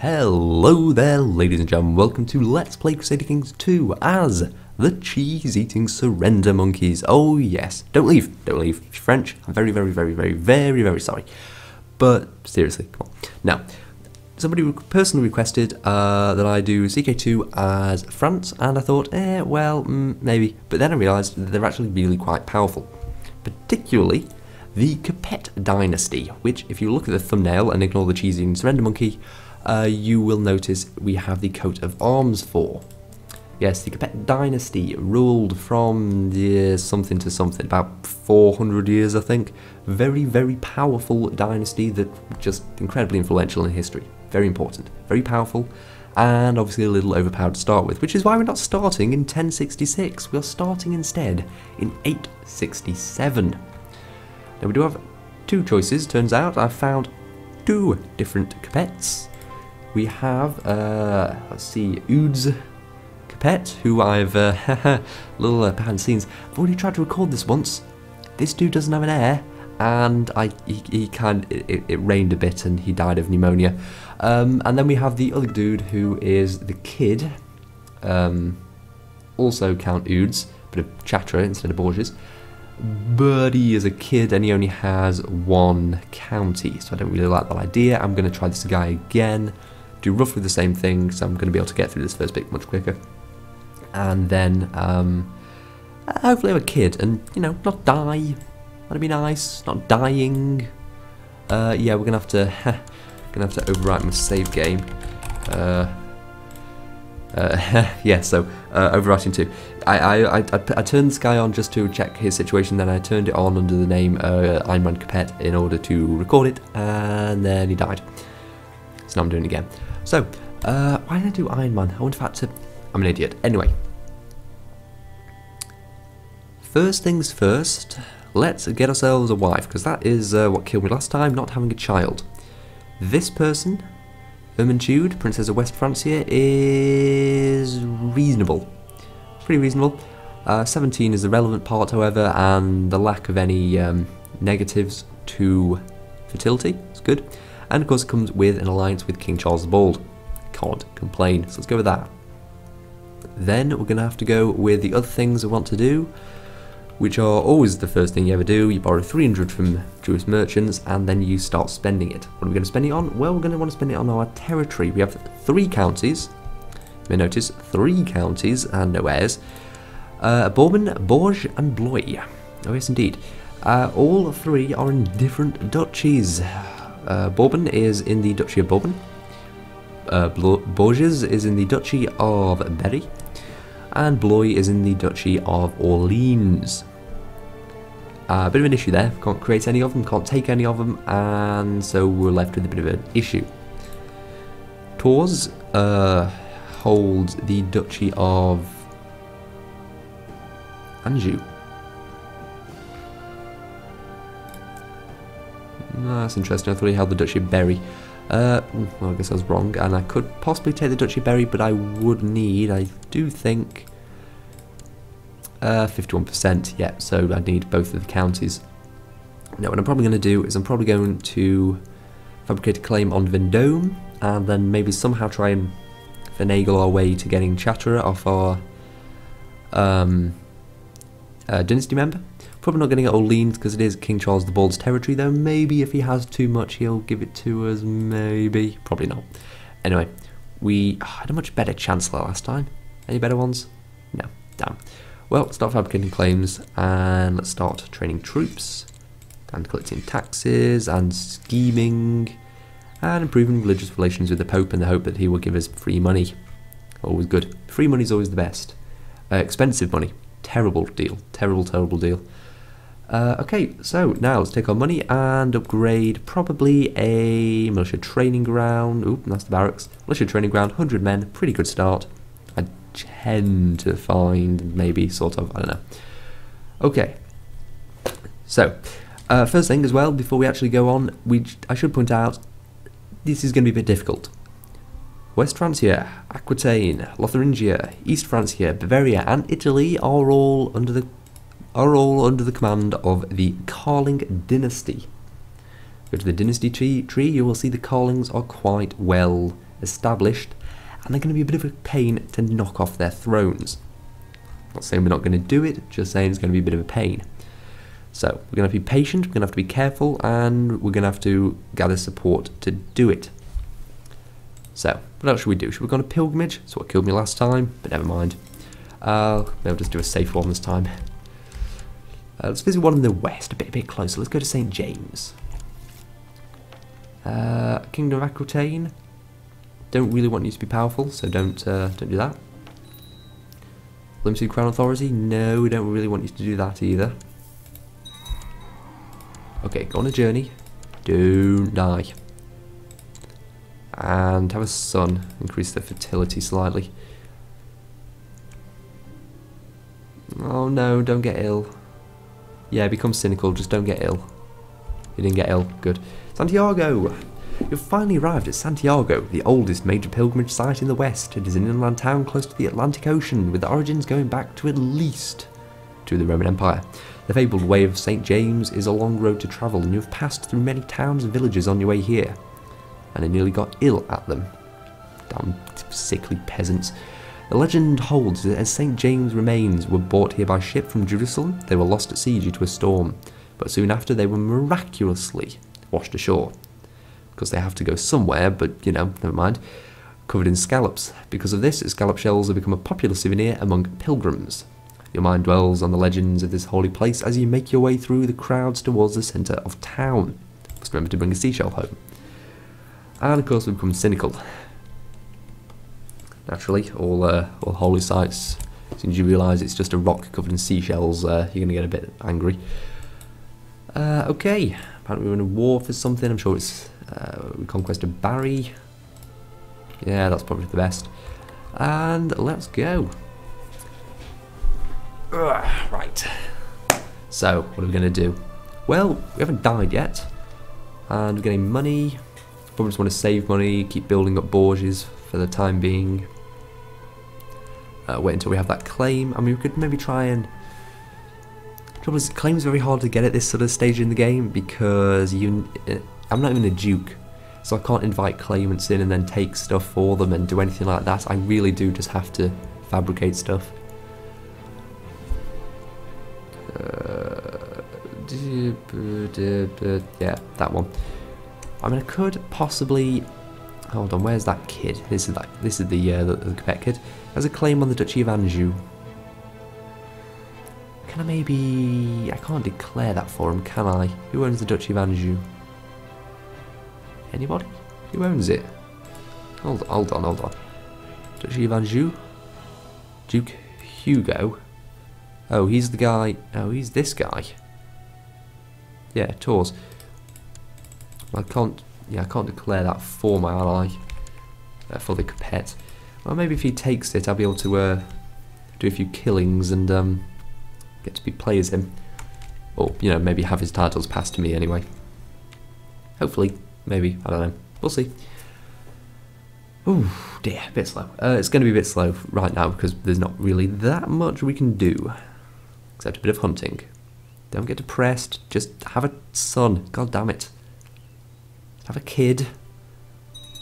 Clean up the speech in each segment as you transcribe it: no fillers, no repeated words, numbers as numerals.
Hello there, ladies and gentlemen, welcome to Let's Play Crusader Kings 2 as the cheese-eating surrender monkeys. Oh yes, don't leave, if you're French, I'm very sorry. But seriously, come on. Now, somebody personally requested that I do CK2 as France, and I thought, maybe. But then I realised that they're actually really quite powerful. Particularly the Capet dynasty, which if you look at the thumbnail and ignore the cheese-eating surrender monkey, you will notice we have the coat of arms for. Yes, the Capet dynasty ruled from the something to something, about 400 years I think. Very powerful dynasty that just incredibly influential in history. Very important, very powerful, and obviously a little overpowered to start with, which is why we're not starting in 1066, we're starting instead in 867. Now we do have two choices, turns out. I've found two different Capets. We have, let's see, Ude's Capet, who I've, little behind the scenes, I've already tried to record this once. This dude doesn't have an heir, and it rained a bit and he died of pneumonia. And then we have the other dude who is the kid, also Count Ude's, but a Chatterer instead of Borges. But he is a kid and he only has one county, so I don't really like that idea. I'm going to try this guy again, do roughly the same thing, so I'm going to be able to get through this first bit much quicker. And then, hopefully have a kid and, you know, not die. That'd be nice, not dying. Yeah, we're going to have to overwrite my save game. Yeah, so overwriting 2. I turned this guy on just to check his situation, then I turned it on under the name Einman Capet in order to record it, and then he died. So now I'm doing it again. So, why did I do Einman? I wonder if I had to... I'm an idiot. Anyway. First things first, let's get ourselves a wife, because that is what killed me last time, not having a child. This person... Ermentude, Princess of West Francia, is reasonable. Pretty reasonable. 17 is the relevant part, however, and the lack of any negatives to fertility is good. And of course it comes with an alliance with King Charles the Bald. Can't complain, so let's go with that. Then we're going to have to go with the other things I want to do, which are always the first thing you ever do. You borrow 300 from Jewish merchants and then you start spending it. What are we going to spend it on? Well, we're going to want to spend it on our territory. We have 3 counties. You may notice 3 counties and no heirs. Bourbon, Bourges and Blois. Oh yes indeed. All 3 are in different duchies. Bourbon is in the Duchy of Bourbon. Bourges is in the Duchy of Berry. And Blois is in the Duchy of Orleans. A bit of an issue there, can't create any of them, can't take any of them, and so we're left with a bit of an issue. Tours holds the Duchy of Anjou. That's interesting, I thought he held the Duchy of Berry. Well, I guess I was wrong, and I could possibly take the Duchy of Berry, but I would need, I do think, 51%, yeah, so I'd need both of the counties. Now what I'm probably going to do is I'm probably going to fabricate a claim on Vendôme, and then maybe somehow try and finagle our way to getting Chatterer off our dynasty member. Probably not getting it Orleans because it is King Charles the Bald's territory, though maybe if he has too much he'll give it to us, maybe. Probably not. Anyway, we had a much better Chancellor last time. Any better ones? No, damn. Well, let's start fabricating claims and let's start training troops and collecting taxes and scheming and improving religious relations with the Pope in the hope that he will give us free money. Always good. Free money is always the best. Expensive money. Terrible deal. Terrible deal. Okay, so now let's take our money and upgrade probably a militia training ground. Oop, that's the barracks. Militia training ground, 100 men, pretty good start. I tend to find maybe sort of, I don't know. Okay, so first thing as well, before we actually go on, I should point out this is going to be a bit difficult. West Francia, Aquitaine, Lotharingia, East Francia, Bavaria, and Italy are all under the command of the Carling dynasty. Go to the dynasty tree, you will see the Carlings are quite well established, and they're going to be a bit of a pain to knock off their thrones. Not saying we're not going to do it, just saying it's going to be a bit of a pain. So we're going to have to be patient, we're going to have to be careful, and we're going to have to gather support to do it. So, what else should we do? Should we go on a pilgrimage? That's what killed me last time, but never mind. Maybe I'll just do a safe one this time. Let's visit one in the west, a bit closer. Let's go to St. James. Kingdom of Aquitaine. Don't really want you to be powerful, so don't do that. Limited Crown Authority. No, we don't really want you to do that either. Okay, go on a journey. Don't die. And have a son. Increase their fertility slightly. Oh no, don't get ill. Yeah, become cynical, just don't get ill. You didn't get ill, good. Santiago! You've finally arrived at Santiago, the oldest major pilgrimage site in the West. It is an inland town close to the Atlantic Ocean, with origins going back to at least to the Roman Empire. The fabled Way of St. James is a long road to travel, and you have passed through many towns and villages on your way here. And I nearly got ill at them. Damn sickly peasants. The legend holds that as St. James' remains were brought here by ship from Jerusalem, they were lost at sea due to a storm, but soon after they were miraculously washed ashore. Because they have to go somewhere, but you know, never mind. Covered in scallops. Because of this, scallop shells have become a popular souvenir among pilgrims. Your mind dwells on the legends of this holy place as you make your way through the crowds towards the centre of town. Must remember to bring a seashell home. And of course we become cynical. Naturally, all holy sites, as soon as you realise it's just a rock covered in seashells, you're going to get a bit angry. Okay, apparently we're in a war for something. I'm sure it's Conquest of Barry. Yeah, that's probably the best. And let's go. Right. So, what are we going to do? Well, we haven't died yet. And we're getting money. Probably just want to save money, keep building up Borges for the time being. Wait until we have that claim. I mean, we could maybe try and... Trouble is, claim's very hard to get at this sort of stage in the game because I'm not even a duke, so I can't invite claimants in and then take stuff for them and do anything like that. I really do just have to fabricate stuff. Yeah, that one. I mean, I could possibly... Hold on, where's that kid? This is the Capet kid. Has a claim on the Duchy of Anjou. Can I maybe... I can't declare that for him, can I? Who owns the Duchy of Anjou? Anybody? Who owns it? Hold on. Duchy of Anjou? Duke Hugo? Oh, he's the guy... Oh, he's this guy. Yeah, Tours. I can't declare that for my ally, for the Capet. Well, maybe if he takes it, I'll be able to do a few killings and get to be play as him. Or, you know, maybe have his titles passed to me anyway. Hopefully, maybe, I don't know. We'll see. Ooh, dear, a bit slow. It's going to be a bit slow right now because there's not really that much we can do. Except a bit of hunting. Don't get depressed, just have a son, god damn it. Have a kid,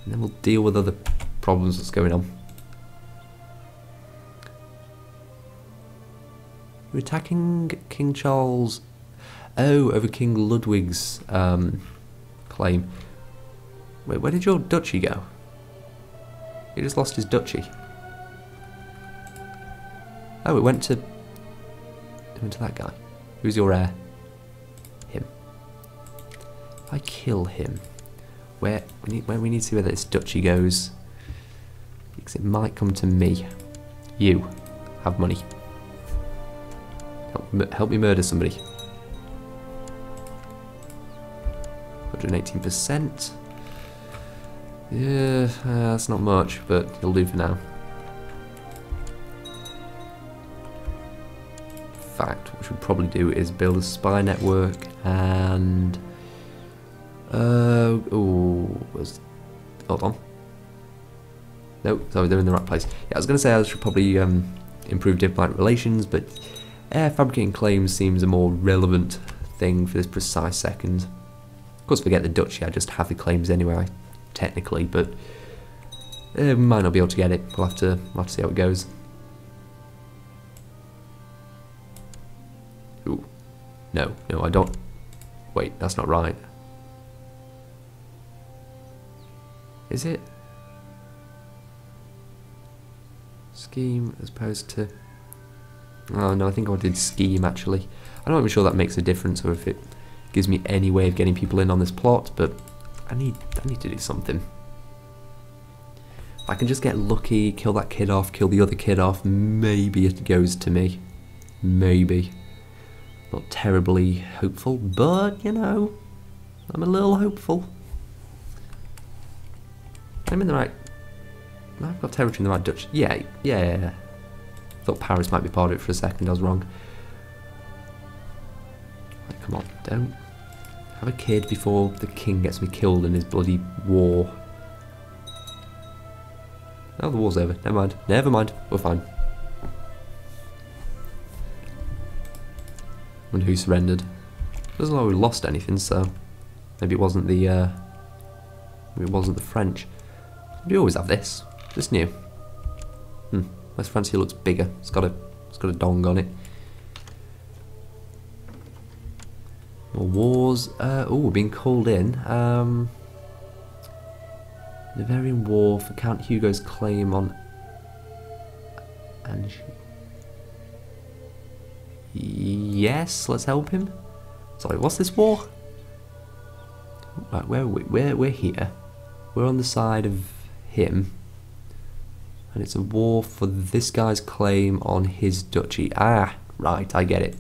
and then we'll deal with other problems that's going on. We're attacking King Charles. Oh, over King Ludwig's claim. Wait, where did your duchy go? He just lost his duchy. Oh, it went to that guy. Who's your heir? Him. If I kill him. Where we need to see where this duchy goes, because it might come to me. You have money. Help me murder somebody. 118%. Yeah, that's not much, but it'll do for now. In fact, what we should probably do is build a spy network and. Hold on. No, sorry, they're in the right place. Yeah, I was going to say I should probably improve diplomatic relations, but fabricating claims seems a more relevant thing for this precise second. Of course, forget the duchy, I just have the claims anyway, technically, but We might not be able to get it. We'll have to see how it goes. Ooh. No, I don't. Wait, that's not right. Is it? Scheme as opposed to... Oh no, I think I did scheme actually. I'm not even sure that makes a difference or if it gives me any way of getting people in on this plot, but I need to do something. If I can just get lucky, kill that kid off, kill the other kid off, maybe it goes to me. Maybe. Not terribly hopeful, but you know, I'm a little hopeful. I'm in the right... I've got territory in the right Dutch. Yeah. Thought Paris might be part of it for a second. I was wrong. Right, come on, don't have a kid before the king gets me killed in his bloody war. Oh, the war's over. Never mind. We're fine. Wonder who surrendered. Doesn't look like we lost anything, so maybe it wasn't the French. We always have this. This new. West Francia looks bigger. It's got a dong on it. More wars. Oh, we're being called in. Bavarian War for Count Hugo's claim on. And yes, let's help him. Sorry, what's this war? Right, where are we? We're here. We're on the side of him. And it's a war for this guy's claim on his duchy. Ah, right, I get it.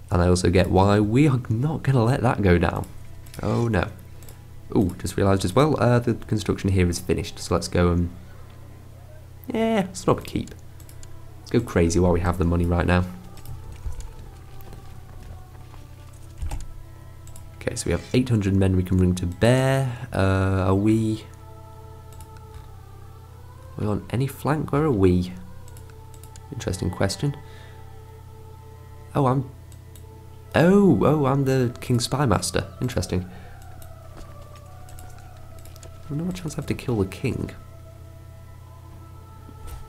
And I also get why we are not going to let that go down. Oh no. Oh, just realised as well, the construction here is finished. So let's go and... yeah, let's not keep. Let's go crazy while we have the money right now. Okay, so we have 800 men we can bring to bear. Are we on any flank? Where are we? Interesting question. Oh, I'm the King's Spy Master. Interesting. I wonder what chance I have to kill the king.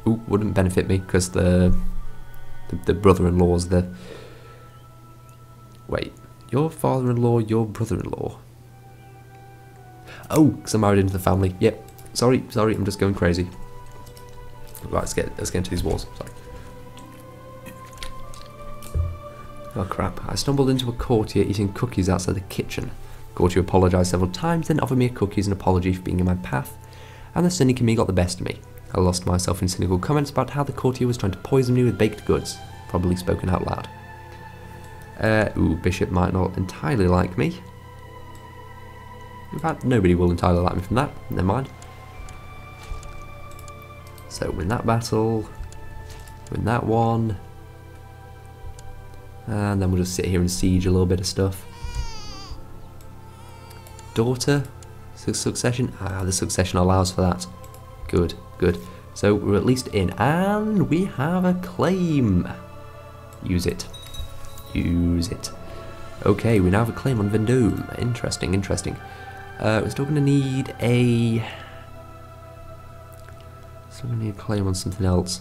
Ooh, wouldn't benefit me because the brother-in-law's the... Wait, your father-in-law, your brother-in-law. Oh, because I'm married into the family. Yep. Sorry, I'm just going crazy. Right, let's get into these wars. Sorry. Oh crap, I stumbled into a courtier eating cookies outside the kitchen. The courtier apologised several times, then offered me a cookie as an apology for being in my path, and the cynic in me got the best of me. I lost myself in cynical comments about how the courtier was trying to poison me with baked goods, probably spoken out loud. Ooh, Bishop might not entirely like me. In fact, nobody will entirely like me from that, never mind. So win that battle, win that one, and then we'll just sit here and siege a little bit of stuff. Daughter, succession, the succession allows for that. Good. So we're at least in, and we have a claim. Use it. Okay, we now have a claim on Vendôme. Interesting. We're still going to need a... So we need a claim on something else.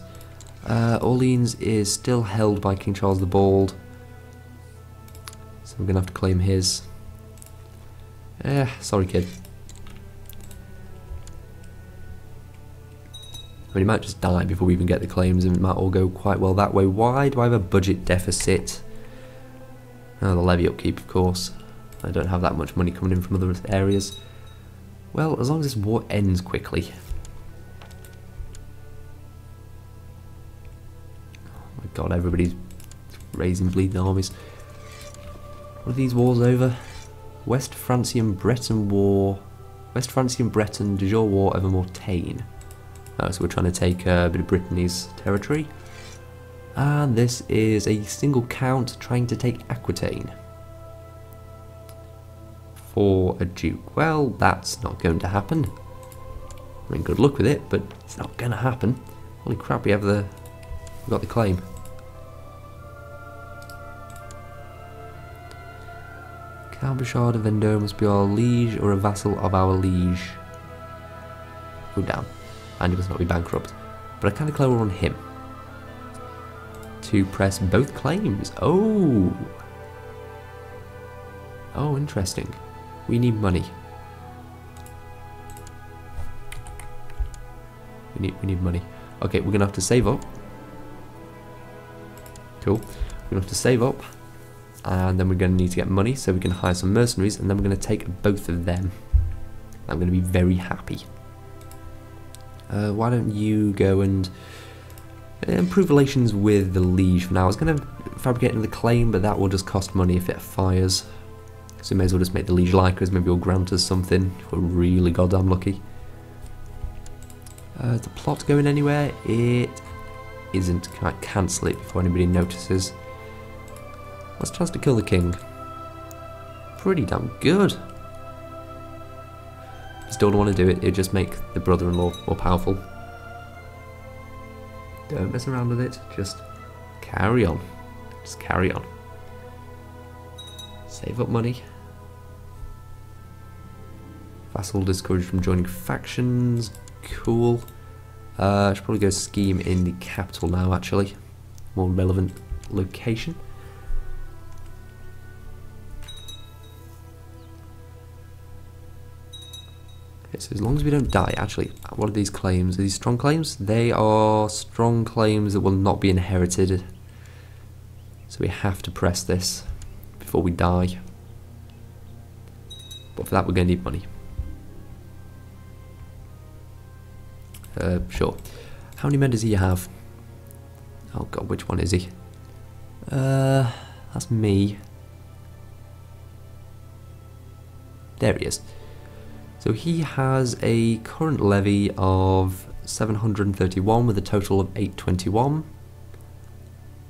Orleans is still held by King Charles the Bald. So we're going to have to claim his. Sorry kid. I mean, he might just die before we even get the claims and it might all go quite well that way. Why do I have a budget deficit? Oh, the levy upkeep, of course. I don't have that much money coming in from other areas. Well, as long as this war ends quickly. God, everybody's raising bleeding armies. What are these wars over? West Francian Breton War. West Francian Breton de Jure War over Mortagne. Oh, so we're trying to take a bit of Brittany's territory. And this is a single count trying to take Aquitaine. For a duke. Well, that's not going to happen. I mean, good luck with it, but it's not going to happen. Holy crap, we got the claim. Count Bouchard of Vendôme must be our liege or a vassal of our liege. Go down. and he must not be bankrupt. But I can declare war on him. To press both claims. Oh! Oh, interesting. We need money. We need money. Okay, we're gonna have to save up. Cool. We're gonna have to save up, and then we're gonna need to get money so we can hire some mercenaries, and then we're gonna take both of them. I'm gonna be very happy. Why don't you go and improve relations with the liege for now? I was gonna fabricate another claim, but that will just cost money if it fires. So we may as well just make the liege like us. Maybe he'll grant us something if we're really goddamn lucky. Is the plot going anywhere? It isn't. Can I cancel it before anybody notices? What's the chance to kill the king? Pretty damn good. Still don't want to do it. It'd just make the brother-in-law more powerful. Don't mess around with it. Just carry on. Just carry on. Save up money. Vassal discouraged from joining factions. Cool. I should probably go scheme in the capital now, actually. More relevant location. Okay, so as long as we don't die, actually, what are these claims? Are these strong claims? They are strong claims that will not be inherited. So we have to press this before we die. But for that, we're going to need money. Sure. How many men does he have? Oh god, which one is he? That's me. There he is. So he has a current levy of 731 with a total of 821.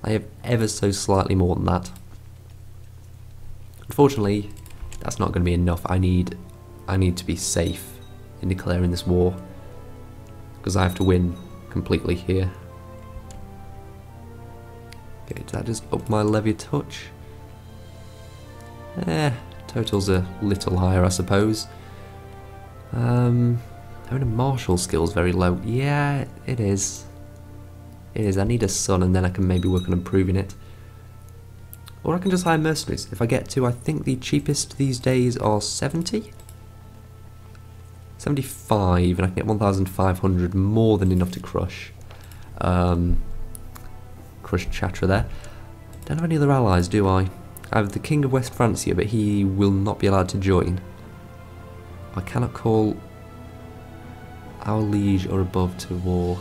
I have ever so slightly more than that. Unfortunately, that's not going to be enough. I need to be safe in declaring this war, because I have to win completely here. Okay, did that just up my levy a touch? Total's a little higher, I suppose. Having a martial skill's very low. Yeah, it is. It is. I need a son, and then I can maybe work on improving it. Or I can just hire mercenaries. If I get to, I think the cheapest these days are 70? 75, and I can get 1,500, more than enough to crush. Crush Chatra there. Don't have any other allies, do I? I have the King of West Francia, but he will not be allowed to join. I cannot call our liege or above to war.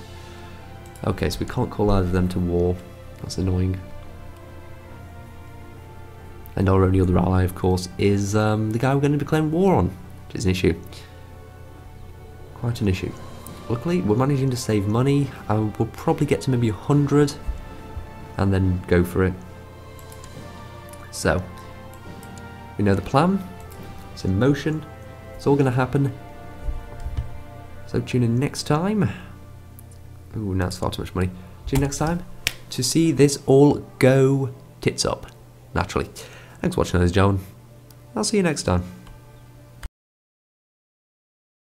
Okay, so we can't call either of them to war. That's annoying. And our only other ally, of course, is the guy we're going to be declaring war on, which is an issue. Quite an issue. Luckily, we're managing to save money. We'll probably get to maybe 100 and then go for it. So, we know the plan. It's in motion. It's all going to happen. So tune in next time. Ooh, now it's far too much money. Tune in next time to see this all go tits up. Naturally. Thanks for watching, ladies and gentlemen. I'll see you next time.